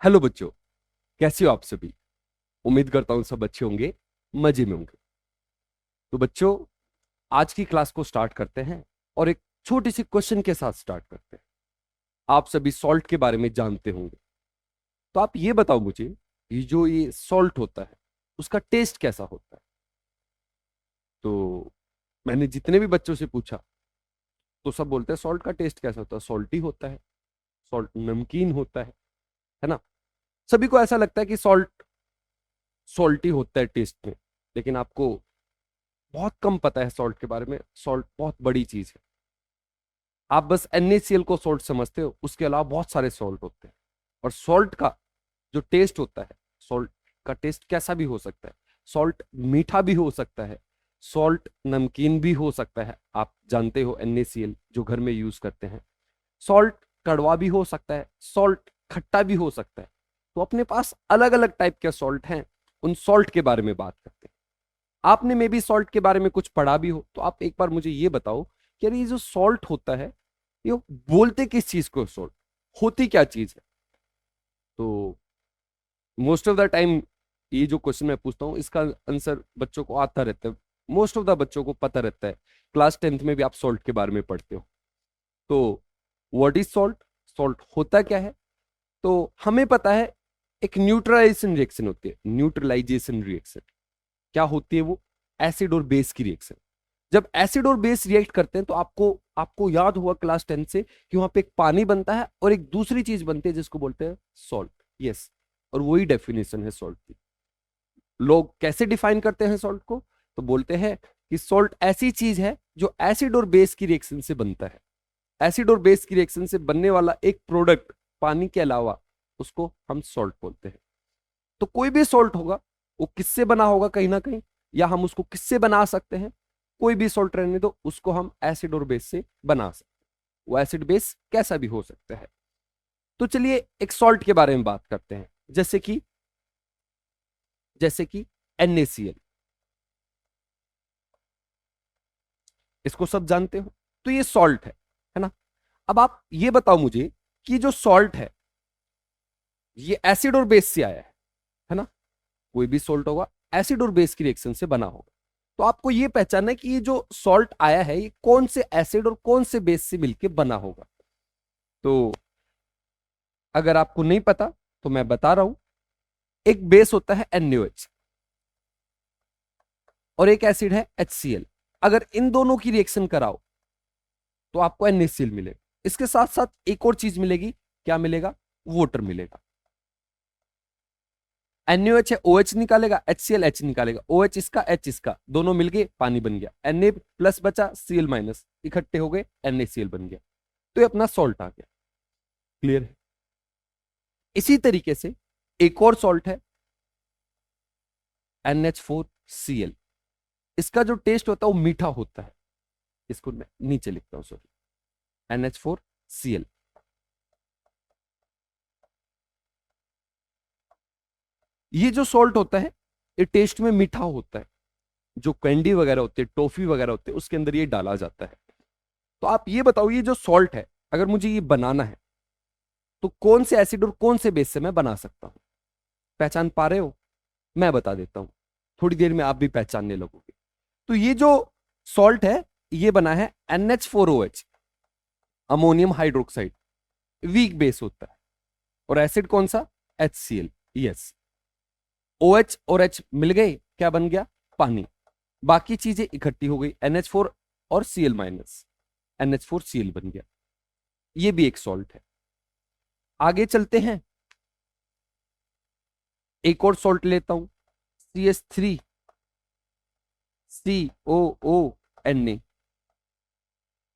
Hello बच्चों, कैसे हो आप सभी। उम्मीद करता हूं सब अच्छे होंगे, मजे में होंगे। तो बच्चों, आज की क्लास को स्टार्ट करते हैं और एक छोटी सी क्वेश्चन के साथ स्टार्ट करते हैं। आप सभी सॉल्ट के बारे में जानते होंगे, तो आप ये बताओ मुझे, ये सॉल्ट होता है उसका टेस्ट कैसा होता है। तो मैंने जितने भी बच्चों से पूछा तो सब बोलते हैं सॉल्ट का टेस्ट कैसा होता है, सॉल्टी होता है, सॉल्ट नमकीन होता है ना। सभी को ऐसा लगता है कि सॉल्ट सॉल्टी होता है टेस्ट में, लेकिन आपको बहुत कम पता है सॉल्ट के बारे में। सॉल्ट बहुत बड़ी चीज है। आप बस NaCl को सॉल्ट समझते हो, उसके अलावा बहुत सारे सॉल्ट होते हैं। और सॉल्ट का जो टेस्ट होता है, सॉल्ट का टेस्ट कैसा भी हो सकता है। सॉल्ट मीठा भी हो सकता है, सॉल्ट नमकीन भी हो सकता है। आप जानते हो NaCl जो घर में यूज करते हैं। सॉल्ट कड़वा भी हो सकता है, सॉल्ट खट्टा भी हो सकता है। तो अपने पास अलग अलग टाइप के सॉल्ट हैं। उन सॉल्ट के बारे में बात करते हैं। आपने मे बी सॉल्ट के बारे में कुछ पढ़ा भी हो, तो आप एक बार मुझे ये बताओ कि यार ये जो सॉल्ट होता है, ये बोलते किस चीज को, सॉल्ट होती क्या चीज है। तो मोस्ट ऑफ द टाइम ये जो क्वेश्चन मैं पूछता हूँ इसका आंसर बच्चों को आता रहता है। मोस्ट ऑफ द बच्चों को पता रहता है। क्लास 10th में भी आप सॉल्ट के बारे में पढ़ते हो। तो व्हाट इज सॉल्ट, सॉल्ट होता क्या है। तो हमें पता है एक न्यूट्रलाइजेशन रिएक्शन होती है। न्यूट्रलाइजेशन रिएक्शन क्या होती है, वो एसिड और बेस की रिएक्शन। जब एसिड और बेस रिएक्ट करते हैं तो आपको आपको याद हुआ क्लास 10 से कि वहां पे एक पानी बनता है और एक दूसरी चीज बनती है जिसको बोलते हैं सॉल्ट। यस, और वही डेफिनेशन है सॉल्ट की। लोग कैसे डिफाइन करते हैं सॉल्ट को, तो बोलते हैं कि सॉल्ट ऐसी चीज है जो एसिड और बेस की रिएक्शन से बनता है। एसिड और बेस की रिएक्शन से बनने वाला एक प्रोडक्ट पानी के अलावा, उसको हम सॉल्ट बोलते हैं। तो कोई भी सॉल्ट होगा वो किससे बना होगा कहीं ना कहीं, या हम उसको किससे बना सकते हैं। कोई भी सॉल्ट रहने दो, उसको हम एसिड और बेस से बना सकते हैं। वो एसिड बेस कैसा भी हो सकता है। तो चलिए एक सॉल्ट के बारे में बात करते हैं, जैसे कि NaCl। इसको सब जानते हो, तो ये सॉल्ट है ना। अब आप ये बताओ मुझे कि जो सॉल्ट है ये एसिड और बेस से आया है ना। कोई भी सॉल्ट होगा एसिड और बेस की रिएक्शन से बना होगा। तो आपको ये पहचानना है कि ये जो सॉल्ट आया है ये कौन से एसिड और कौन से बेस से मिलकर बना होगा। तो अगर आपको नहीं पता तो मैं बता रहा हूं। एक बेस होता है NaOH और एक एसिड है HCl। अगर इन दोनों की रिएक्शन कराओ तो आपको NaCl मिलेगा। इसके साथ साथ एक और चीज मिलेगी। क्या मिलेगा, वाटर मिलेगा। NaOH है, OH निकालेगा, HCl H निकालेगा, OH इसका H इसका, दोनों मिलके पानी बन गया। Na प्लस बचा, Cl माइनस, इकट्ठे हो गए, NaCl बन गया। तो ये अपना सॉल्ट आ गया। क्लियर है। इसी तरीके से एक और सॉल्ट है NH4Cl। इसका जो टेस्ट होता है वो मीठा होता है। इसको मैं नीचे लिखता हूं, सॉरी, NH4Cl। ये जो सॉल्ट होता है ये टेस्ट में मीठा होता है। जो कैंडी वगैरह होती है, टॉफी वगैरह होते हैं, उसके अंदर ये डाला जाता है। तो आप ये बताओ, ये जो सॉल्ट है अगर मुझे ये बनाना है तो कौन से एसिड और कौन से बेस से मैं बना सकता हूं। पहचान पा रहे हो, मैं बता देता हूं। थोड़ी देर में आप भी पहचानने लगोगे। तो ये जो सॉल्ट है ये बना है NH4OH, ammonium hydroxide. Weak base होता है। और एसिड कौन सा, HCl। यस, OH और H मिल गए, क्या बन गया, पानी। बाकी चीजें इकट्ठी हो गई, NH4 और Cl माइनस, NH4Cl बन गया। ये भी एक सॉल्ट है। आगे चलते हैं, एक और सॉल्ट लेता हूं, CH3COONA।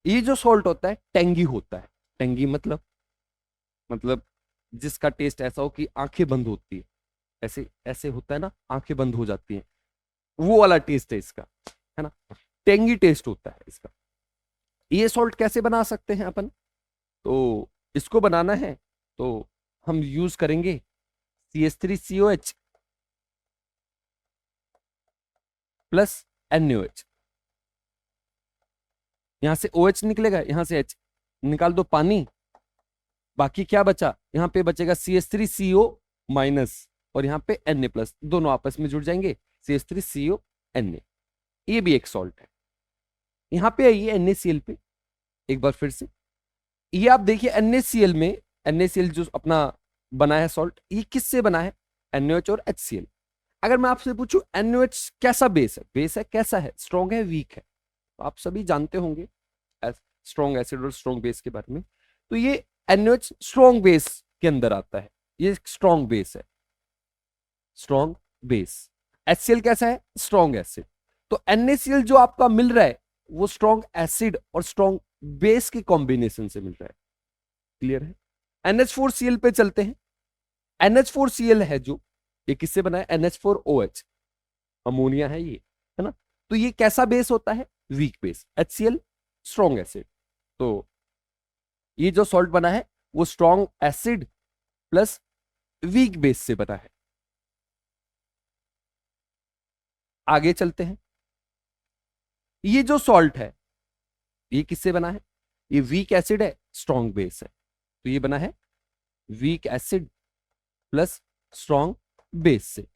ये जो सॉल्ट होता है टेंगी होता है। टेंगी मतलब जिसका टेस्ट ऐसा हो कि आंखें बंद होती है। ऐसे ऐसे होता है ना, आंखें बंद हो जाती हैं, वो वाला टेस्ट है इसका, है ना। टेंगी टेस्ट होता है इसका। ये सॉल्ट कैसे बना सकते हैं अपन, तो इसको बनाना है तो हम यूज करेंगे CH3COH प्लस NaOH। यहां से OH निकलेगा, यहां से H निकाल दो, पानी। बाकी क्या बचा, यहाँ पे बचेगा CH3CO माइनस और यहाँ पे Na प्लस, दोनों आपस में जुड़ जाएंगे, CH3CO Na। ये भी एक सॉल्ट है। यहाँ पे आइए NaCl पे एक बार फिर से, ये आप देखिए NaCl में, NaCl जो अपना बना है सॉल्ट, ये किससे बना है, NaOH और HCl। अगर मैं आपसे पूछूं NaOH कैसा बेस है, बेस है कैसा है, स्ट्रॉन्ग है वीक है, तो आप सभी जानते होंगे स्ट्रॉन्ग एसिड और स्ट्रॉन्ग बेस के बारे में। तो ये NaOH स्ट्रॉन्ग बेस के अंदर आता है, ये स्ट्रॉन्ग बेस है, स्ट्रॉन्ग बेस। HCl कैसा है, स्ट्रॉन्ग एसिड। तो NaCl जो आपका मिल रहा है वो स्ट्रॉन्ग एसिड और स्ट्रॉन्ग बेस के कॉम्बिनेशन से मिल रहा है। क्लियर है। NH4Cl पे चलते हैं। NH4Cl है जो, ये किससे बना है, NH4OH, अमोनिया है ये, है ना। तो ये कैसा बेस होता है, weak base. HCl strong acid. तो ये जो सॉल्ट बना है वो strong acid plus weak base से बना है। आगे चलते हैं। ये जो सॉल्ट है ये किससे बना है, ये वीक एसिड है, स्ट्रॉन्ग बेस है, तो ये बना है weak acid plus strong base से।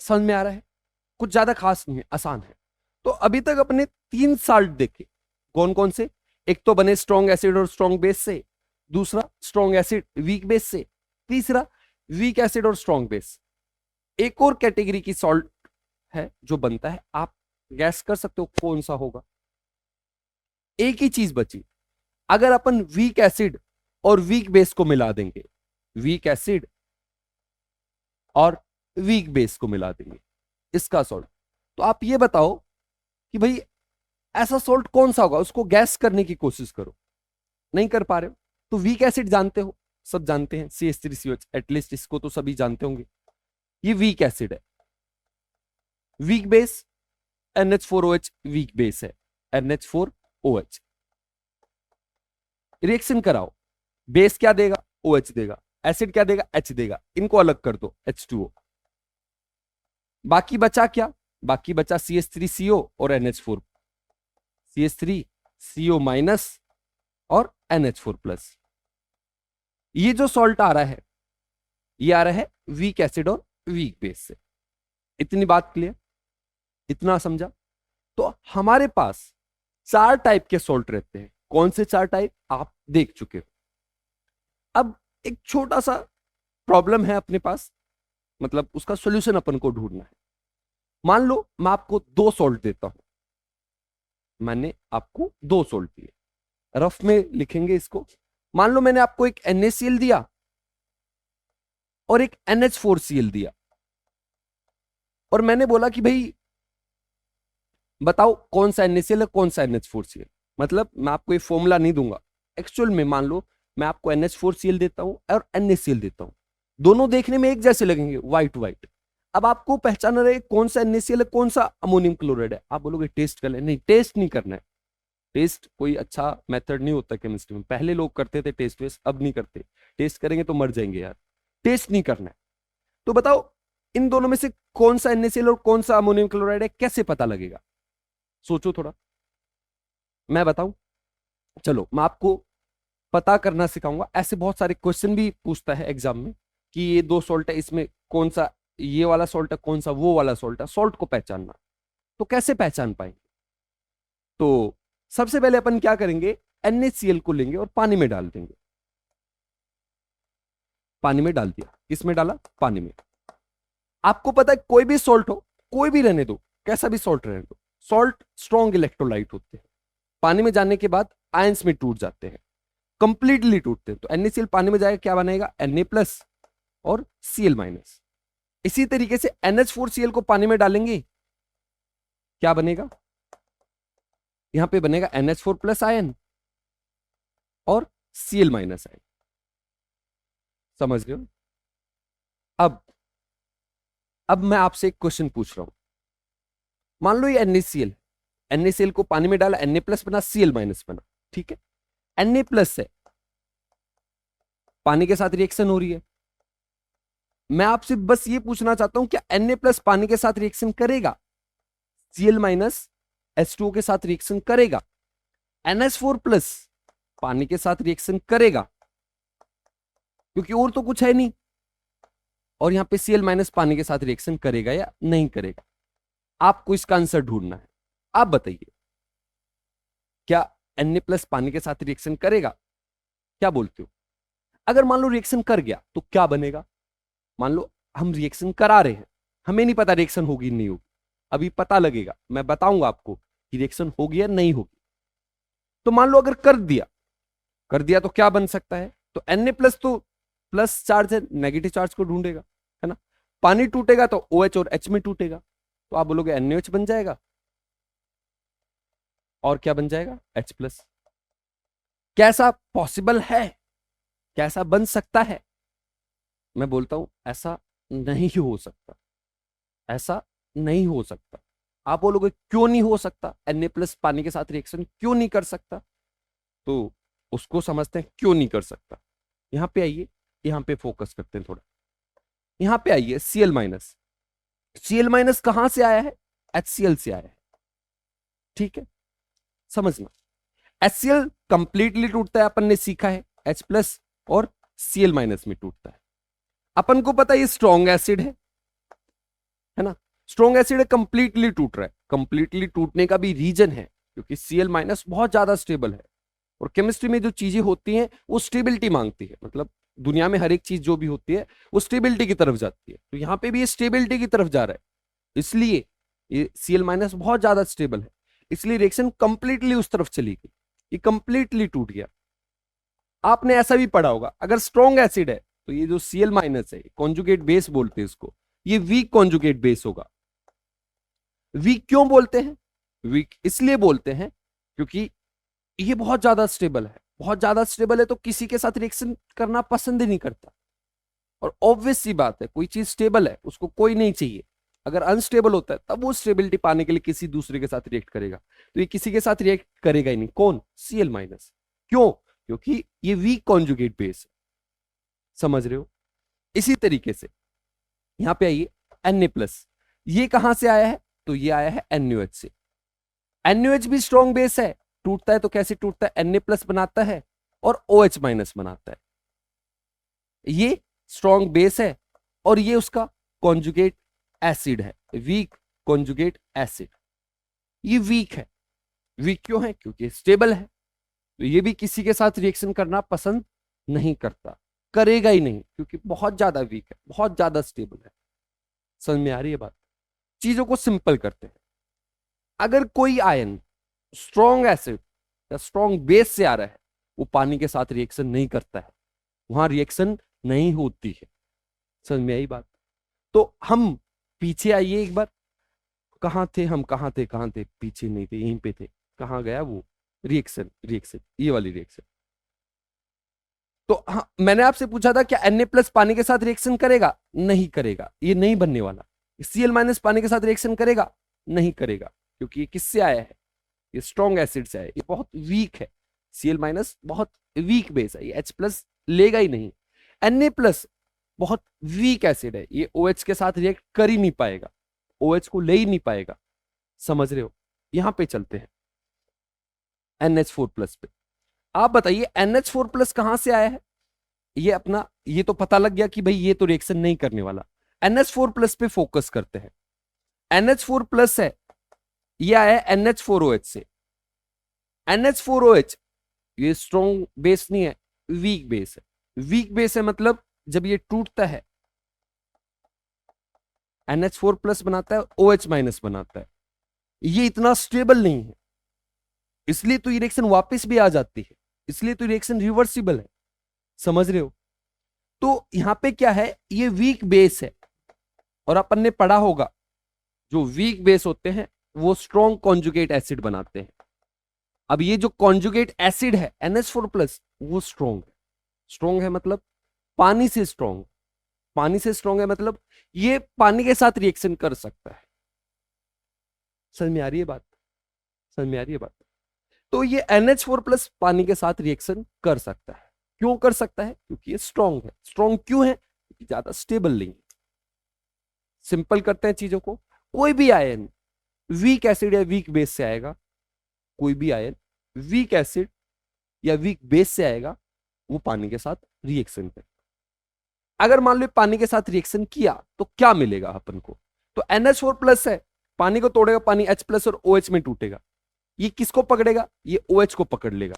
समझ में आ रहा है, कुछ ज्यादा खास नहीं है, आसान है। तो अभी तक अपने 3 सॉल्ट देखे, कौन कौन से, एक तो बने स्ट्रॉन्ग एसिड और स्ट्रॉन्ग बेस से, दूसरा स्ट्रॉन्ग एसिड वीक बेस से, तीसरा वीक एसिड और स्ट्रॉन्ग बेस। एक और कैटेगरी की सॉल्ट है जो बनता है, आप गैस कर सकते हो कौन सा होगा। एक ही चीज बची, अगर अपन वीक एसिड और वीक बेस को मिला देंगे, वीक एसिड और वीक बेस को मिला देंगे इसका सॉल्ट, तो आप ये बताओ कि भाई ऐसा सॉल्ट कौन सा होगा, उसको गैस करने की कोशिश करो। नहीं कर पा रहे हो तो वीक एसिड जानते हो, सब जानते हैं, CH3COH, एटलीस्ट इसको तो सभी जानते होंगे, ये वीक एसिड है। Weak base NH4OH weak base है, NH4OH। रिएक्शन कराओ, बेस क्या देगा, OH देगा, एसिड क्या देगा, H देगा, इनको अलग कर दो, H2O। बाकी बचा क्या, बाकी बचा CH3CO और NH4, CH3CO माइनस और NH4 प्लस। ये जो सॉल्ट आ रहा है ये आ रहा है वीक एसिड और वीक बेस से। इतनी बात क्लियर, इतना समझा। तो हमारे पास 4 टाइप के सॉल्ट रहते हैं। कौन से 4 टाइप आप देख चुके हो। अब एक छोटा सा प्रॉब्लम है अपने पास, मतलब उसका सॉल्यूशन अपन को ढूंढना है। मान लो मैं आपको 2 सॉल्ट देता हूं, मैंने आपको 2 सॉल्ट दिए, रफ में लिखेंगे इसको। मान लो मैंने आपको एक NaCl दिया और एक NH4Cl दिया, और मैंने बोला कि भाई बताओ कौन सा NaCl है कौन सा NH4Cl। मतलब मैं आपको ये फॉर्मूला नहीं दूंगा, एक्चुअल में मान लो मैं आपको NH4Cl देता हूं और NaCl देता हूं, दोनों देखने में एक जैसे लगेंगे, व्हाइट व्हाइट। अब आपको पहचानना रहे कौन सा NaCl है कौन सा अमोनियम क्लोराइड है। आप बोलोगे टेस्ट कर ले, नहीं टेस्ट नहीं करना है। टेस्ट कोई अच्छा मेथड नहीं होता केमिस्ट्री में, पहले लोग करते थे टेस्ट वेस्ट, अब नहीं करते। टेस्ट करेंगे तो मर जाएंगे यार, टेस्ट नहीं करना है। तो बताओ इन दोनों में से कौन सा NaCl और कौन सा अमोनियम क्लोराइड है, कैसे पता लगेगा, सोचो थोड़ा, मैं बताऊं। चलो मैं आपको पता करना सिखाऊंगा। ऐसे बहुत सारे क्वेश्चन भी पूछता है एग्जाम में कि ये 2 सॉल्ट है, इसमें कौन सा ये वाला सॉल्ट है कौन सा वो वाला सॉल्ट है, सॉल्ट को पहचानना। तो कैसे पहचान पाएंगे, तो सबसे पहले अपन क्या करेंगे, NaCl को लेंगे और पानी में डाल देंगे। पानी में डाल दिया, किसमें डाला, पानी में। आपको पता है कोई भी सॉल्ट हो, कोई भी रहने दो, कैसा भी सॉल्ट रहने दो, सॉल्ट स्ट्रॉन्ग इलेक्ट्रोलाइट होते हैं, पानी में जाने के बाद आयंस में टूट जाते हैं, कंप्लीटली टूटते हैं। तो NaCl पानी में जाएगा, क्या बनेगा, Na प्लस और Cl माइनस। इसी तरीके से NH4Cl को पानी में डालेंगे, क्या बनेगा, यहां पे बनेगा NH4 प्लस आयन और Cl माइनस आयन। समझ रहे हो। अब मैं आपसे एक क्वेश्चन पूछ रहा हूं। मान लो ये NaCl को पानी में डाला, Na प्लस बना, Cl माइनस बना, ठीक है। Na प्लस है, पानी के साथ रिएक्शन हो रही है। मैं आपसे बस ये पूछना चाहता हूं क्या Na प्लस पानी के साथ रिएक्शन करेगा, Cl माइनस H2O के साथ रिएक्शन करेगा, NH4 प्लस पानी के साथ रिएक्शन करेगा, क्योंकि और तो कुछ है नहीं। और यहां पे Cl- पानी के साथ रिएक्शन करेगा या नहीं करेगा, आपको इसका आंसर ढूंढना है। आप बताइए, क्या Na+ पानी के साथ रिएक्शन करेगा? क्या बोलते हो? अगर मान लो रिएक्शन कर गया तो क्या बनेगा? मान लो हम रिएक्शन करा रहे हैं, हमें नहीं पता रिएक्शन होगी नहीं होगी, अभी पता लगेगा, मैं बताऊंगा आपको कि रिएक्शन होगी या नहीं होगी। तो मान लो अगर कर दिया तो क्या बन सकता है? तो Na+ तो प्लस चार्ज है, नेगेटिव चार्ज को ढूंढेगा, है ना। पानी टूटेगा तो OH और H में टूटेगा, तो आप बोलोगे NaOH बन जाएगा, और क्या बन जाएगा? H+। कैसा पॉसिबल है? कैसा बन सकता है? मैं बोलता हूं ऐसा नहीं हो सकता, ऐसा नहीं हो सकता। आप बोलोगे क्यों नहीं हो सकता? Na+ पानी के साथ रिएक्शन क्यों नहीं कर सकता? तो उसको समझते हैं क्यों नहीं कर सकता। यहां पे आइए, यहां पे फोकस करते हैं थोड़ा। यहां पे आइए, Cl- कहां से आया है? HCl से आया है, ठीक है, समझना। HCl कंप्लीटली टूटता है, अपन ने सीखा है, H+ और Cl- में टूटता है। अपन को पता है ये स्ट्रॉन्ग एसिड है ना, स्ट्रॉन्ग एसिड है, कंप्लीटली टूट रहा है। कंप्लीटली टूटने का भी रीजन है क्योंकि Cl- बहुत ज्यादा स्टेबल है, और केमिस्ट्री में जो चीजें होती हैं वो स्टेबिलिटी मांगती है, मतलब दुनिया में हर एक चीज जो भी होती है वो स्टेबिलिटी की तरफ जाती है, तो यहां पे भी ये स्टेबिलिटी की तरफ जा रहा है, इसलिए ये Cl- बहुत ज्यादा स्टेबल है, इसलिए रिएक्शन कंप्लीटली उस तरफ चली गई, ये कंप्लीटली टूट गया। आपने ऐसा भी पढ़ा होगा, अगर स्ट्रॉन्ग एसिड है तो ये जो Cl- है, कॉन्जुगेट बेस बोलते हैं इसको, ये वीक कॉन्जुगेट बेस होगा। वीक क्यों बोलते हैं? वीक इसलिए बोलते हैं क्योंकि ये बहुत ज्यादा स्टेबल है, बहुत ज्यादा स्टेबल है तो किसी के साथ रिएक्शन करना पसंद ही नहीं करता। और ऑब्वियस सी बात है, कोई चीज स्टेबल है उसको कोई नहीं चाहिए, अगर अनस्टेबल होता है तब वो स्टेबिलिटी पाने के लिए किसी दूसरे के साथ रिएक्ट करेगा, तो ये किसी के साथ रिएक्ट करेगा ही नहीं। कौन? Cl-। क्यों? क्योंकि ये वीक कॉन्जुगेट बेस है, समझ रहे हो। इसी तरीके से यहां पे आइए, Na+, ये कहां से आया है? तो ये आया है NaOH से। NaOH भी स्ट्रॉन्ग बेस है, टूटता है तो कैसे टूटता है? Na+ बनाता है और OH- बनाता है। ये स्ट्रॉन्ग बेस है और ये उसका कॉन्जुगेट एसिड है, वीक कॉन्जुगेट एसिड। ये वीक है, वीक क्यों है? क्योंकि स्टेबल है, तो ये भी किसी के साथ रिएक्शन करना पसंद नहीं करता, करेगा ही नहीं, क्योंकि बहुत ज्यादा वीक है, बहुत ज्यादा स्टेबल है। समझ में आ रही है बात? चीजों को सिंपल करते हैं। अगर कोई आयन स्ट्रॉन्ग एसिड या स्ट्रॉन्ग बेस से आ रहा है, वो पानी के साथ रिएक्शन नहीं करता है, वहां रिएक्शन नहीं होती है। समझ में आई बात? तो हम पीछे आइए एक बार, कहां थे हम? कहां थे? पीछे नहीं थे, यहीं पे थे। कहां गया वो? रिएक्शन, ये वाली रिएक्शन। तो हाँ, मैंने आपसे पूछा था क्या Na+ पानी के साथ रिएक्शन करेगा? नहीं करेगा, ये नहीं बनने वाला। Cl- पानी के साथ रिएक्शन करेगा? नहीं करेगा, क्योंकि ये किससे आया है? ये स्ट्रॉन्ग एसिड से है, ये बहुत वीक है। Cl- बहुत वीक बेस है, ये H+ लेगा ही नहीं। Na+ बहुत वीक एसिड है, ये OH के साथ रिएक्ट कर ही नहीं पाएगा, OH को ले ही नहीं पाएगा। समझ रहे हो? यहां पे चलते हैं NH4+ पे। आप बताइए NH4+ कहां से आया है? ये अपना, ये तो पता लग गया कि भाई ये तो रिएक्शन नहीं करने वाला। NH4+ पे फोकस करते हैं। NH4+ है, ये आया है NH4OH से। NH4OH ये स्ट्रॉन्ग बेस नहीं है, वीक बेस है। वीक बेस है मतलब जब ये टूटता है NH4+ बनाता है, OH- बनाता है, ये इतना स्टेबल नहीं है, इसलिए तो ये रिएक्शन वापस भी आ जाती है, इसलिए तो रिएक्शन रिवर्सिबल है। समझ रहे हो? तो यहां पे क्या है, ये वीक बेस है, और अपन ने पढ़ा होगा जो वीक बेस होते हैं वो स्ट्रॉन्ग कॉन्जुगेट एसिड बनाते हैं। अब ये जो कॉन्जुगेट एसिड है NH4+, वो स्ट्रॉन्ग है। स्ट्रॉन्ग है मतलब पानी से स्ट्रॉन्ग, पानी से स्ट्रॉन्ग है मतलब ये पानी के साथ रिएक्शन कर सकता है। समझ में आ रही है बात? समझ में आ रही है बात? तो ये NH4+ पानी के साथ रिएक्शन कर सकता है। क्यों कर सकता है? क्योंकि ये स्ट्रॉन्ग है। स्ट्रॉन्ग क्यों है? क्योंकि ज्यादा स्टेबल नहीं है। सिंपल करते हैं चीजों को। कोई भी आयन वीक एसिड या वीक बेस से आएगा, कोई भी आयन वीक एसिड या वीक बेस से आएगा, वो पानी के साथ रिएक्शन करेगा। अगर मान लो पानी के साथ रिएक्शन किया तो क्या मिलेगा अपन को? तो NH4 प्लस है, पानी को तोड़ेगा, पानी H प्लस और OH में टूटेगा। ये किसको पकड़ेगा? ये OH को पकड़ लेगा।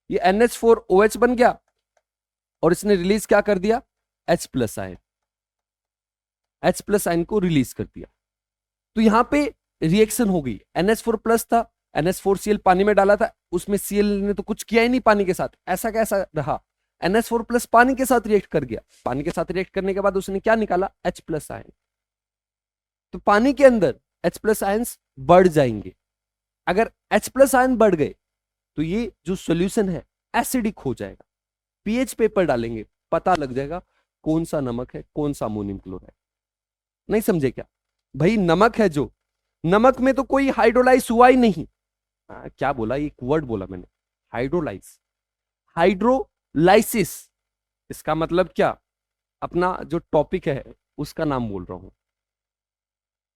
ये NH4 OH बन गया और इसने रिलीज क्या कर दिया? H plus ion, H plus ion को रिलीज कर दिया। तो यहां पे रिएक्शन हो गई। NH4 प्लस था, NH4Cl पानी में डाला था, उसमें Cl ने तो कुछ किया ही नहीं पानी के साथ, ऐसा कैसा रहा? NH4 प्लस पानी के साथ रिएक्ट कर गया। पानी के साथ रिएक्ट करने के बाद उसने क्या निकाला? H plus ion. तो पानी के अंदर H प्लस आयंस बढ़ जाएंगे। अगर H प्लस आयन बढ़ गए तो ये जो सॉल्यूशन है एसिडिक हो जाएगा। पीएच पेपर डालेंगे, पता लग जाएगा कौन सा नमक है, कौन सा अमोनियम क्लोराइड। नहीं समझे क्या भाई? नमक है जो, नमक में तो कोई हाइड्रोलाइज हुआ ही नहीं। क्या बोला? एक वर्ड बोला मैंने, हाइड्रोलाइज, हाइड्रोलाइसिस। इसका मतलब क्या? अपना जो टॉपिक है उसका नाम बोल रहा हूं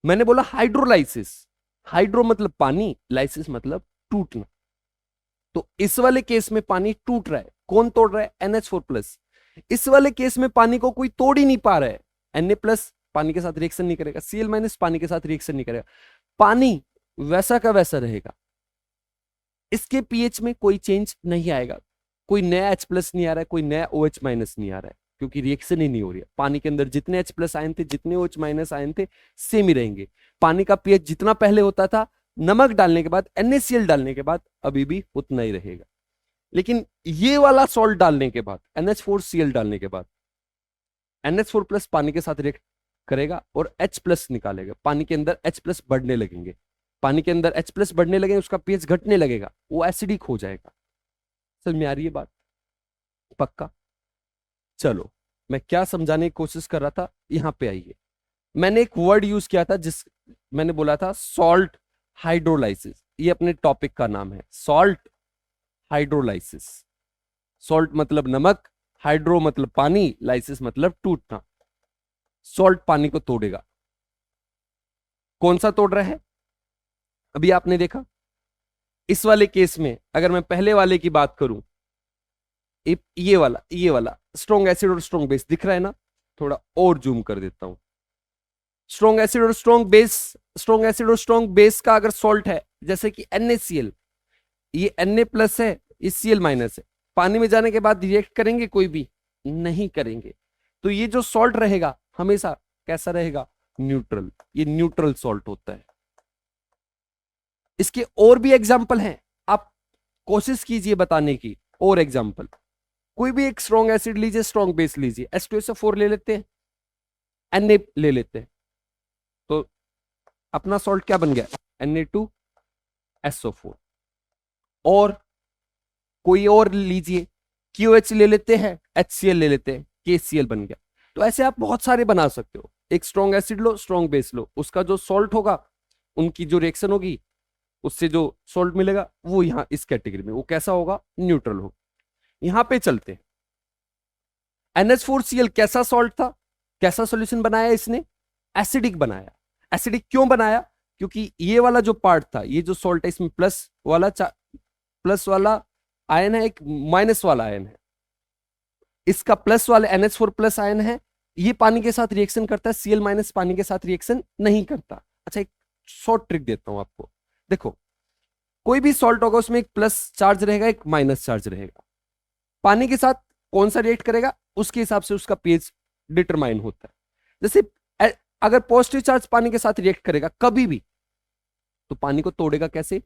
मैंने। बोला हाइड्रोलाइसिस, हाइड्रो मतलब पानी, लाइसिस मतलब टूटना। तो इस वाले केस में पानी टूट रहा है, कौन तोड़ रहा है? NH4 plus. इस वाले केस में पानी को कोई तोड़ ही नहीं पा रहा है। Na प्लस पानी के साथ रिएक्शन नहीं करेगा, Cl माइनस पानी के साथ रिएक्शन नहीं करेगा, पानी वैसा का वैसा रहेगा। इसके पीएच में कोई चेंज नहीं आएगा, कोई नया H प्लस नहीं आ रहा है, कोई नया OH माइनस नहीं आ रहा है, क्योंकि रिएक्शन ही नहीं हो रही है। पानी के अंदर जितने H प्लस आयन थे, जितने OH माइनस आयन थे, सेम ही रहेंगे। पानी का पीएच जितना पहले होता था नमक डालने के बाद, NaCl डालने के बाद, अभी भी उतना ही रहेगा। लेकिन ये वाला सॉल्ट डालने के बाद, NH4Cl डालने के बाद, NH4 प्लस पानी के साथ रिएक्ट करेगा और H प्लस निकालेगा। पानी के अंदर H प्लस बढ़ने लगेंगे, पानी के अंदर H प्लस बढ़ने लगेंगे, उसका पीएच घटने लगेगा, वो एसिडिक हो जाएगा। समझ में आ रही है बात? पक्का? चलो, मैं क्या समझाने की कोशिश कर रहा था, यहां पे आइए। मैंने एक वर्ड यूज किया था, जिस मैंने बोला था सॉल्ट हाइड्रोलाइसिस। ये अपने टॉपिक का नाम है, सॉल्ट हाइड्रोलाइसिस। सॉल्ट मतलब नमक, हाइड्रो मतलब पानी, लाइसिस मतलब टूटना। सॉल्ट पानी को तोड़ेगा। कौन सा तोड़ रहा है? अभी आपने देखा इस वाले केस में, अगर मैं पहले वाले की बात करूं, ये वाला स्ट्रॉन्ग एसिड और स्ट्रॉन्ग बेस दिख रहा है ना? थोड़ा और जूम कर देता हूं। स्ट्रॉन्ग एसिड और स्ट्रॉन्ग बेस, स्ट्रॉन्ग एसिड और स्ट्रॉन्ग बेस का अगर सॉल्ट है, जैसे कि NaCl, ये Na प्लस है, ये Cl माइनस है, पानी में जाने के बाद रिएक्ट करेंगे? कोई भी नहीं करेंगे। तो ये जो सॉल्ट रहेगा हमेशा कैसा रहेगा? न्यूट्रल। ये न्यूट्रल सॉल्ट होता है। इसके और भी एग्जाम्पल हैं, आप कोशिश कीजिए बताने की और एग्जाम्पल। कोई भी एक स्ट्रॉन्ग एसिड लीजिए, स्ट्रॉन्ग बेस लीजिए, H2SO4 ले लेते हैं, Na ले लेते हैं, तो अपना सॉल्ट क्या बन गया? Na2SO4। और कोई और लीजिए, QH ले लेते हैं, HCl ले लेते हैं, KCl बन गया। तो ऐसे आप बहुत सारे बना सकते हो। एक स्ट्रॉन्ग एसिड लो, स्ट्रॉन्ग बेस लो, उसका जो सॉल्ट होगा, उनकी जो रिएक्शन होगी, उससे जो सॉल्ट मिलेगा वो यहां इस कैटेगरी में, वो कैसा होगा? न्यूट्रल होगा। यहां पे चलते हैं। NH4Cl कैसा सॉल्ट था, कैसा सॉल्यूशन बनाया इसने? एसिडिक बनाया। एसिडिक क्यों बनाया? क्योंकि ये वाला जो पार्ट था, ये जो सॉल्ट है, इसमें प्लस वाला आयन है, एक माइनस वाला आयन है। इसका प्लस वाला NH4 प्लस आयन है, ये पानी के साथ रिएक्शन करता है, Cl माइनस पानी के साथ रिएक्शन नहीं करता। अच्छा, एक शॉर्ट ट्रिक देता हूं आपको। देखो, कोई भी सॉल्ट होगा उसमें एक प्लस चार्ज रहेगा, एक माइनस चार्ज रहेगा। पानी के साथ कौन सा रिएक्ट करेगा, उसके हिसाब से उसका पीएच डिटरमाइन होता है। जैसे अगर पॉजिटिव चार्ज पानी के साथ रिएक्ट करेगा कभी भी, तो पानी को तोड़ेगा कैसे?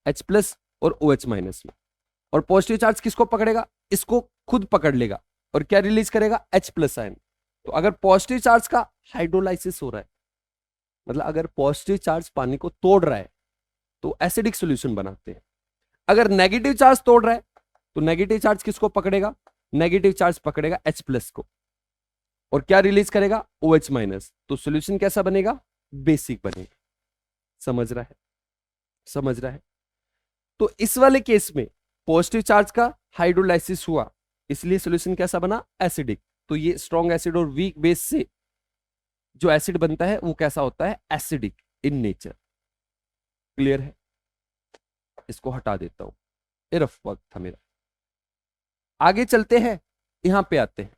H प्लस और OH माइनस में। और पॉजिटिव चार्ज किसको पकड़ेगा? इसको खुद पकड़ लेगा और क्या रिलीज करेगा? H plus ion. तो अगर पॉजिटिव चार्ज का हाइड्रोलाइसिस हो रहा है, मतलब अगर पॉजिटिव चार्ज पानी को तोड़ रहा है, तो एसिडिक सॉल्यूशन बनाते हैं। अगर नेगेटिव चार्ज तोड़ रहा है, तो नेगेटिव चार्ज किसको पकड़ेगा? नेगेटिव चार्ज पकड़ेगा H प्लस को, और क्या रिलीज करेगा? OH minus. तो सॉल्यूशन कैसा बनेगा? बेसिक बनेगा। समझ रहा है? समझ रहा है? तो इस वाले केस में पॉजिटिव चार्ज का हाइड्रोलाइसिस हुआ, इसलिए सॉल्यूशन कैसा बना? एसिडिक। तो ये स्ट्रॉन्ग एसिड और वीक बेस से जो एसिड बनता है वो कैसा होता है? Acidic in nature. क्लियर है? इसको हटा देता हूं, ये रफ वर्क था मेरा। आगे चलते हैं, यहां पे आते हैं।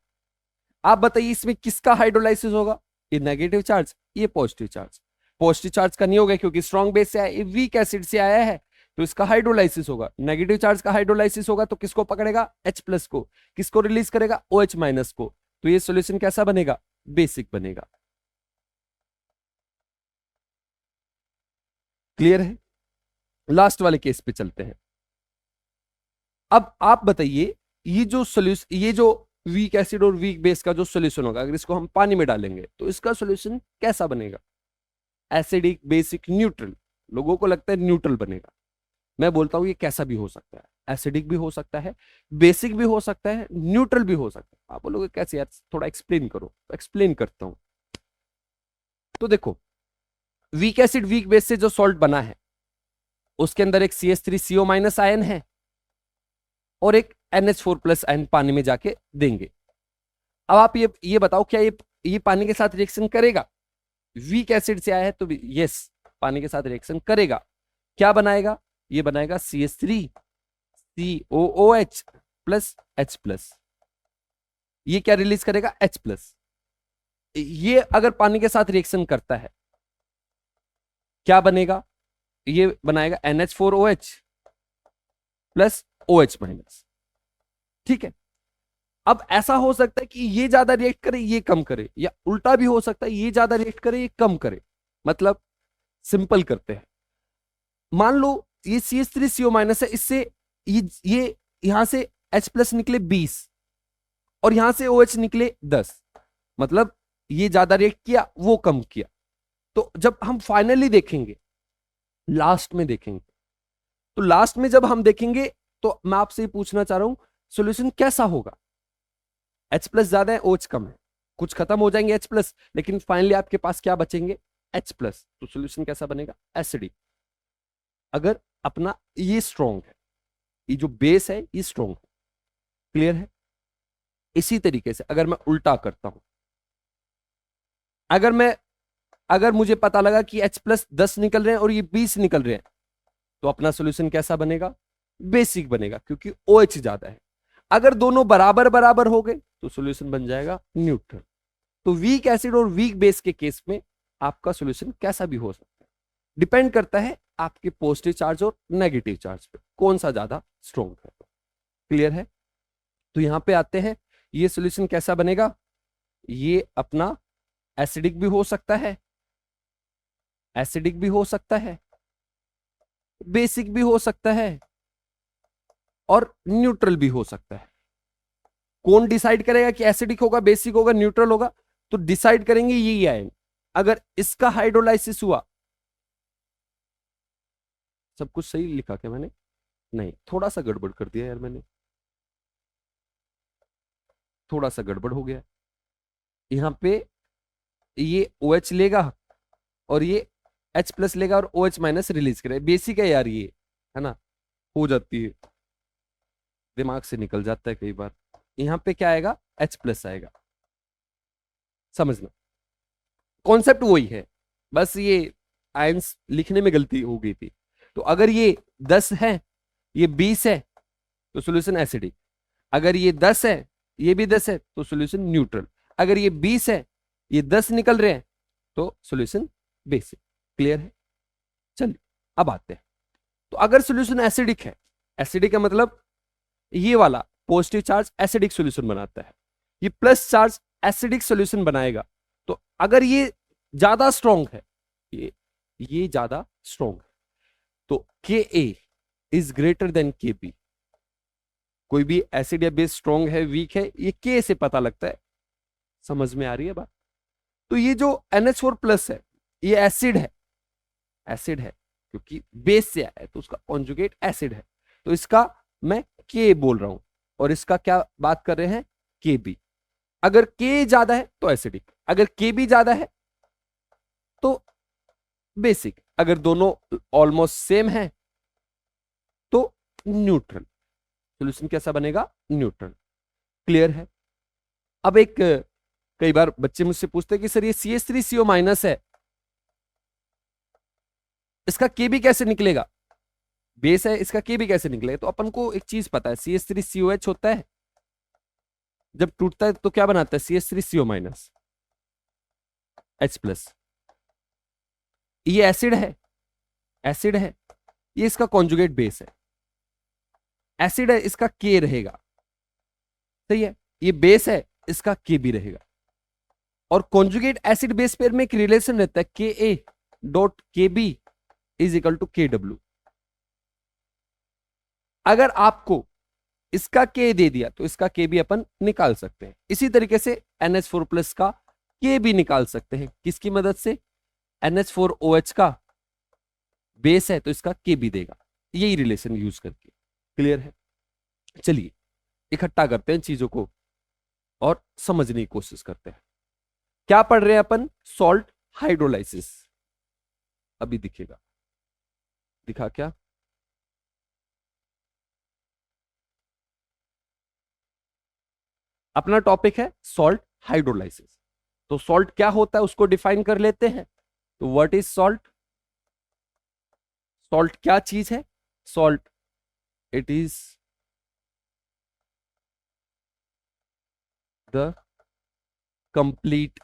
आप बताइए इसमें किसका हाइड्रोलाइसिस होगा? ये नेगेटिव चार्ज, ये पॉजिटिव चार्ज। पॉजिटिव चार्ज का नहीं होगा क्योंकि स्ट्रॉन्ग बेस से आया, ये वीक एसिड से आया है, तो इसका हाइड्रोलाइसिस होगा। नेगेटिव चार्ज का हाइड्रोलाइसिस होगा तो किसको पकड़ेगा? H प्लस को। किसको रिलीज करेगा? OH माइनस को। तो ये सॉल्यूशन कैसा बनेगा? बेसिक बनेगा। क्लियर है? लास्ट वाले केस पे चलते हैं। अब आप बताइए, ये जो सॉल्यूशन, ये जो वीक एसिड और वीक बेस का जो सॉल्यूशन होगा, अगर इसको हम पानी में डालेंगे तो इसका सॉल्यूशन कैसा बनेगा? Acidic, basic, neutral. लोगों को लगता है न्यूट्रल बनेगा। मैं बोलता हूं ये कैसा भी हो सकता है, एसिडिक भी हो सकता है, बेसिक भी हो सकता है, न्यूट्रल भी हो सकता है। आप बोलोगे कैसे यार, थोड़ा एक्सप्लेन करो। तो एक्सप्लेन करता हूं। तो देखो, वीक एसिड वीक बेस से जो सॉल्ट बना है उसके अंदर एक CH3CO माइनस आयन है और एक NH4 प्लस आयन पानी में जाके देंगे। अब आप ये बताओ, क्या ये पानी के साथ रिएक्शन करेगा? वीक एसिड से आया है तो यस, पानी के साथ रिएक्शन करेगा। क्या बनाएगा? ये बनाएगा CH3COOH प्लस H प्लस। ये क्या रिलीज करेगा? H plus. ये अगर पानी के साथ रिएक्शन करता है क्या बनेगा? ये बनाएगा NH4OH प्लस OH माइनस। ठीक है। अब ऐसा हो सकता है कि ये ज्यादा रिएक्ट करे, ये कम करे, या उल्टा भी हो सकता है, ये ज्यादा रिएक्ट करे, ये कम करे। मतलब सिंपल करते हैं। मान लो ये CH3CO माइनस है, इससे ये यहां से H प्लस निकले 20 और यहां से OH निकले 10। मतलब ये ज्यादा रिएक्ट किया, वो कम किया। तो जब हम फाइनली देखेंगे, लास्ट में देखेंगे, तो लास्ट में जब हम देखेंगे तो मैं आपसे ये पूछना चाह रहा हूं सॉल्यूशन कैसा होगा? H प्लस ज्यादा है, OH कम है, कुछ खत्म हो जाएंगे H प्लस, लेकिन फाइनली आपके पास क्या बचेंगे? H plus. तो सॉल्यूशन कैसा बनेगा? एसिडिक। अगर अपना ये स्ट्रॉन्ग है, ये जो बेस है ये स्ट्रॉन्ग है। क्लियर है? इसी तरीके से अगर मैं उल्टा करता हूं, अगर मुझे पता लगा कि H प्लस 10 निकल रहे हैं और ये 20 निकल रहे हैं, तो अपना सॉल्यूशन कैसा बनेगा? बेसिक बनेगा, क्योंकि OH ज्यादा है। अगर दोनों बराबर बराबर हो गए तो सॉल्यूशन बन जाएगा न्यूट्रल। तो वीक एसिड और वीक बेस के केस में आपका सॉल्यूशन कैसा भी हो सकता है, डिपेंड करता है आपके पॉजिटिव चार्ज और नेगेटिव चार्ज पे, कौन सा ज्यादा स्ट्रॉन्ग है। क्लियर है? तो यहां पे आते हैं, ये सॉल्यूशन कैसा बनेगा? ये अपना एसिडिक भी हो सकता है, एसिडिक भी हो सकता है, बेसिक भी हो सकता है और न्यूट्रल भी हो सकता है। कौन डिसाइड करेगा कि एसिडिक होगा, बेसिक होगा, न्यूट्रल होगा? तो डिसाइड करेंगे यही आयन। अगर इसका हाइड्रोलाइसिस हुआ, सब कुछ सही लिखा क्या मैंने? नहीं, थोड़ा सा गड़बड़ कर दिया यार मैंने, थोड़ा सा गड़बड़ हो गया। यहां पे ये OH लेगा और ये H प्लस लेगा और OH माइनस रिलीज करेगा। बेसिक है यार ये, है ना, हो जाती है, दिमाग से निकल जाता है कई बार। यहां पे क्या आएगा? H प्लस आएगा। समझना, कॉन्सेप्ट वही है, बस ये आयंस लिखने में गलती हो गई थी। तो अगर ये 10 है, ये 20 है, तो सॉल्यूशन एसिडिक। अगर ये 10 है, ये भी 10 है, तो सॉल्यूशन न्यूट्रल। अगर ये 20 है, ये 10 निकल रहे हैं, तो सॉल्यूशन बेसिक। क्लियर है? चलिए अब आते हैं। तो अगर सॉल्यूशन एसिडिक है, एसिडिक का मतलब ये वाला पॉजिटिव चार्ज एसिडिक सॉल्यूशन बनाता है, ये प्लस चार्ज एसिडिक सॉल्यूशन बनाएगा। तो अगर ये ज्यादा स्ट्रॉन्ग है, ये ज्यादा स्ट्रॉन्ग है, तो Ka is greater than Kb। कोई भी एसिड या बेस स्ट्रॉन्ग है, वीक है, ये K से पता लगता है। समझ में आ रही है बात? तो ये जो NH4 प्लस है, ये एसिड है, एसिड है क्योंकि बेस से आया है, तो उसका कॉन्जुगेट एसिड है। तो इसका मैं K बोल रहा हूं और इसका क्या बात कर रहे हैं? Kb। अगर K ज्यादा है तो एसिडिक, अगर Kb ज्यादा है तो बेसिक। अगर दोनों ऑलमोस्ट सेम है तो न्यूट्रल। सॉल्यूशन कैसा बनेगा? न्यूट्रल। क्लियर है? अब एक, कई बार बच्चे मुझसे पूछते हैं कि सर ये CH3CO माइनस है, इसका Kb कैसे निकलेगा? बेस है, इसका Kb कैसे निकलेगा? तो अपन को एक चीज पता है, CH3COH होता है जब टूटता है तो क्या बनाता है, CH3CO-, H+। ये एसिड है, एसिड है, ये इसका कॉन्जुगेट बेस है, एसिड है, इसका के रहेगा, सही है, ये बेस है, इसका के भी रहेगा। और कॉन्जुगेट एसिड बेस पेयर में एक रिलेशन रहता है, Ka.Kb=KW। अगर आपको इसका के दे दिया तो इसका के भी अपन निकाल सकते हैं। इसी तरीके से NH4+ का के भी निकाल सकते हैं, किसकी मदद से, NH4OH का बेस है तो इसका के भी देगा, यही रिलेशन यूज करके। क्लियर है? चलिए इकट्ठा करते हैं चीजों को और समझने की कोशिश करते हैं। क्या पढ़ रहे हैं अपन, सॉल्ट हाइड्रोलाइसिस। अभी दिखेगा, दिखा क्या, अपना टॉपिक है सॉल्ट हाइड्रोलाइसिस। तो सॉल्ट क्या होता है उसको डिफाइन कर लेते हैं। तो व्हाट इज सॉल्ट, सॉल्ट क्या चीज है, salt it is the complete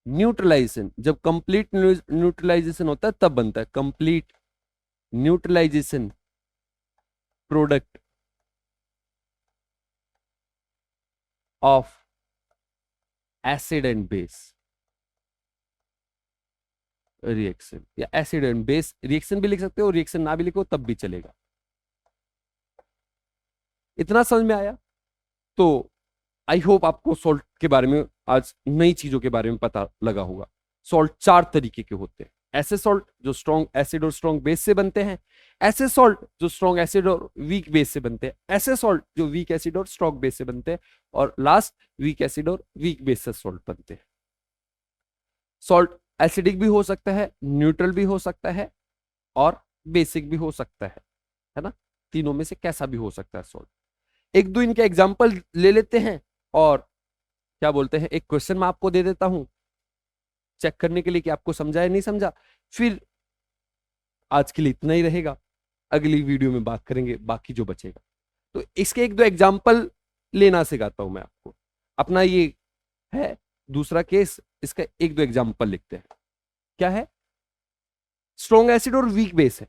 neutralization. जब कंप्लीट न्यूट्रलाइजेशन होता है तब बनता है complete neutralization product of acid and base reaction, या एसिड एंड बेस रिएक्शन भी लिख सकते हो, रिएक्शन ना भी लिखो तब भी चलेगा। इतना समझ में आया? तो आई होप आपको सॉल्ट के बारे में आज नई चीजों के बारे में पता लगा होगा। सॉल्ट 4 तरीके के होते हैं, ऐसे सॉल्ट जो स्ट्रॉन्ग एसिड और स्ट्रॉन्ग बेस से बनते हैं, ऐसे सॉल्ट जो स्ट्रॉन्ग एसिड और वीक बेस से बनते हैं, ऐसे सॉल्ट जो वीक एसिड और स्ट्रॉन्ग बेस से बनते हैं, और लास्ट वीक एसिड और वीक बेस से सॉल्ट बनते हैं। सॉल्ट एसिडिक भी हो सकता है, न्यूट्रल भी हो सकता है, और बेसिक भी हो सकता है ना, तीनों में से कैसा भी हो सकता है सॉल्ट। एक दो इनके एग्जाम्पल ले लेते हैं और क्या बोलते हैं, एक क्वेश्चन मैं आपको दे देता हूं चेक करने के लिए कि आपको समझा है नहीं समझा। फिर आज के लिए इतना ही रहेगा, अगली वीडियो में बात करेंगे बाकी जो बचेगा। तो इसके एक दो एग्जाम्पल लेना सिखाता हूं मैं आपको। अपना ये है दूसरा केस, इसका एक दो एग्जाम्पल लिखते हैं। क्या है, स्ट्रॉन्ग एसिड और वीक बेस है।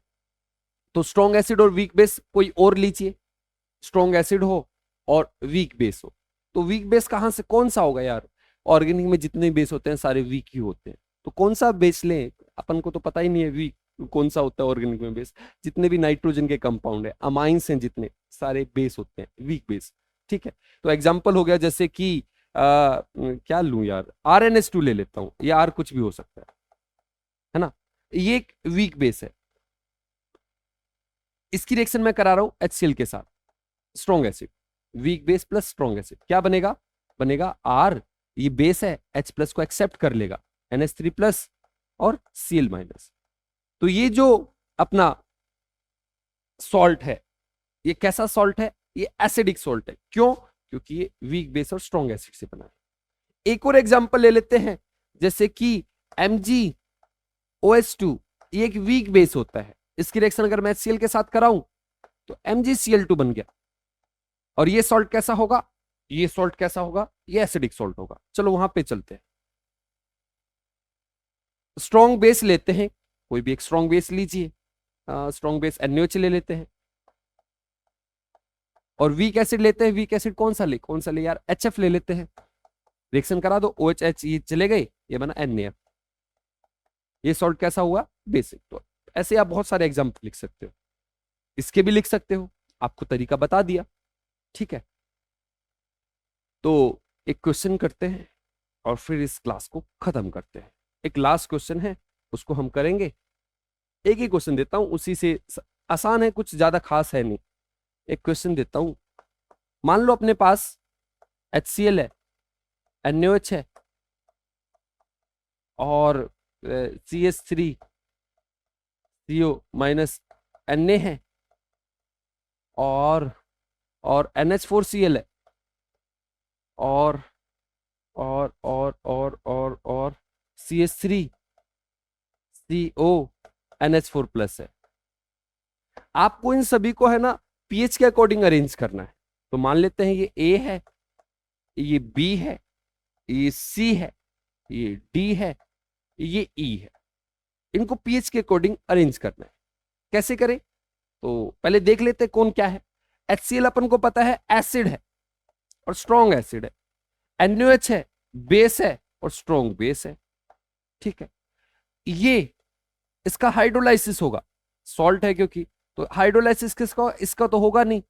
तो स्ट्रॉन्ग एसिड और वीक बेस कोई और लीजिए, स्ट्रॉन्ग एसिड हो और वीक बेस हो। तो वीक बेस कहां से, कौन सा होगा यार, ऑर्गेनिक में जितने बेस होते हैं सारे वीक ही होते हैं, तो कौन सा बेस लें, अपन को तो पता ही नहीं है वीक कौन सा होता है ऑर्गेनिक में बेस। जितने भी नाइट्रोजन के कंपाउंड है, अमाइंस हैं जितने, सारे बेस होते हैं वीक बेस। ठीक है, तो एग्जाम्पल हो गया जैसे कि क्या लूं यार, RNH2 ले लेता हूं, या आर कुछ भी हो सकता है ना, ये एक वीक बेस है। इसकी रिएक्शन मैं करा रहा हूं HCl के साथ, strong acid, weak base plus strong acid, क्या बनेगा, बनेगा R, ये बेस है, H+ को एक्सेप्ट कर लेगा, NH3+ और Cl-। तो ये जो अपना सॉल्ट है, ये कैसा सॉल्ट है, ये एसिडिक सॉल्ट है। क्यों, क्योंकि ये वीक बेस और स्ट्रॉन्ग एसिड से बना है। एक और एग्जांपल ले लेते हैं, जैसे कि MgOH2, ये एक वीक बेस होता है, इसकी रिएक्शन अगर मैं HCl के साथ कराऊं तो MgCl2 बन गया। और ये सॉल्ट कैसा होगा, ये सॉल्ट कैसा होगा, ये एसिडिक सॉल्ट होगा। चलो वहां पे चलते हैं, स्ट्रॉन्ग बेस लेते हैं, कोई भी एक स्ट्रॉन्ग बेस लीजिए, स्ट्रॉन्ग बेस NaOH ले लेते हैं, और वीक एसिड लेते हैं, वीक एसिड कौन सा ले यार, HF ले लेते हैं, रिएक्शन करा दो, OH ये चले गए, ये बना NaF, ये सॉल्ट कैसा हुआ, बेसिक। तो ऐसे आप बहुत सारे एग्जाम्पल लिख सकते हो, इसके भी लिख सकते हो, आपको तरीका बता दिया। ठीक है, तो एक क्वेश्चन करते हैं और फिर इस क्लास को खत्म करते हैं। एक लास्ट क्वेश्चन है, उसको हम करेंगे, एक ही क्वेश्चन देता हूं, उसी से आसान है, कुछ ज्यादा खास है नहीं। एक क्वेश्चन देता हूं, मान लो अपने पास HCl है, NaOH है, और CH3CO- Na है, और NH4Cl है, और CH3CO NH4+ है। आपको इन सभी को है ना पीएच के अकॉर्डिंग अरेंज करना है। तो मान लेते हैं ये ए है, ये बी है, ये सी है, ये डी है, ये ई है। इनको पीएच के अकॉर्डिंग अरेंज करना है। कैसे करें? तो पहले देख लेते हैं कौन क्या है। HCl अपन को पता है एसिड है और स्ट्रॉन्ग एसिड है। NaOH है, बेस है और स्ट्रॉन्ग बेस है। ठीक है, ये इसका हाइड्रोलाइसिस होगा, सॉल्ट है क्योंकि, तो हाइड्रोलाइसिस किसका? इसका तो होगा नहीं,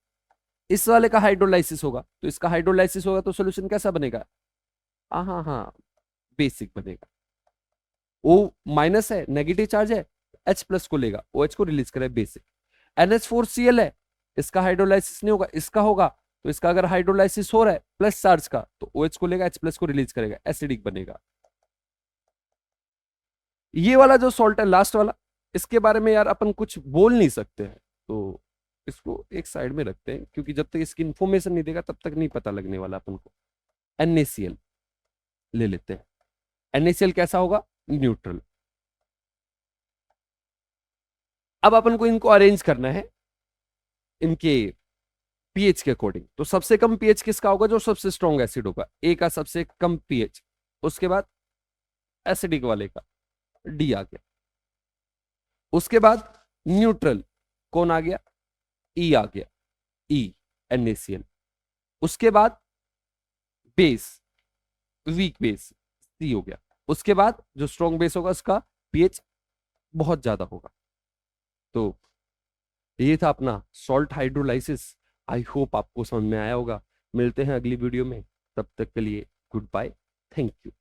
इस वाले का हाइड्रोलाइसिस होगा। तो इसका हाइड्रोलाइसिस होगा तो सोल्यूशन कैसा बनेगा? हाँ हाँ, बेसिक बनेगा। O माइनस है, नेगेटिव चार्ज है, H प्लस को लेगा, OH को रिलीज करे, बेसिक। NH4Cl है, इसका हाइड्रोलाइसिस नहीं होगा, इसका होगा। तो इसका अगर हाइड्रोलाइसिस हो रहा है प्लस चार्ज का, तो OH को लेगा, H प्लस को रिलीज करेगा, एसिडिक बनेगा। ये वाला जो सॉल्ट है लास्ट वाला, इसके बारे में यार अपन कुछ बोल नहीं सकते हैं, तो इसको एक साइड में रखते हैं, क्योंकि जब तक इसकी इंफॉर्मेशन नहीं देगा तब तक नहीं पता लगने वाला अपन को। NaCl ले लेते हैं। NaCl कैसा होगा? न्यूट्रल। अब अपन को इनको अरेंज करना है इनके पीएच के अकॉर्डिंग। तो सबसे कम पीएच किसका होगा? जो सबसे स्ट्रॉन्ग एसिड होगा, ए का सबसे कम पीएच, उसके बाद एसिडिक वाले का डी आ गया, उसके बाद न्यूट्रल कौन आ गया? ई आ गया, ई NaCl। उसके बाद बेस, वीक बेस सी हो गया। उसके बाद जो स्ट्रॉन्ग बेस होगा उसका पीएच बहुत ज्यादा होगा। तो ये था अपना सॉल्ट हाइड्रोलाइसिस। आई होप आपको समझ में आया होगा। मिलते हैं अगली वीडियो में, तब तक के लिए गुड बाय, थैंक यू।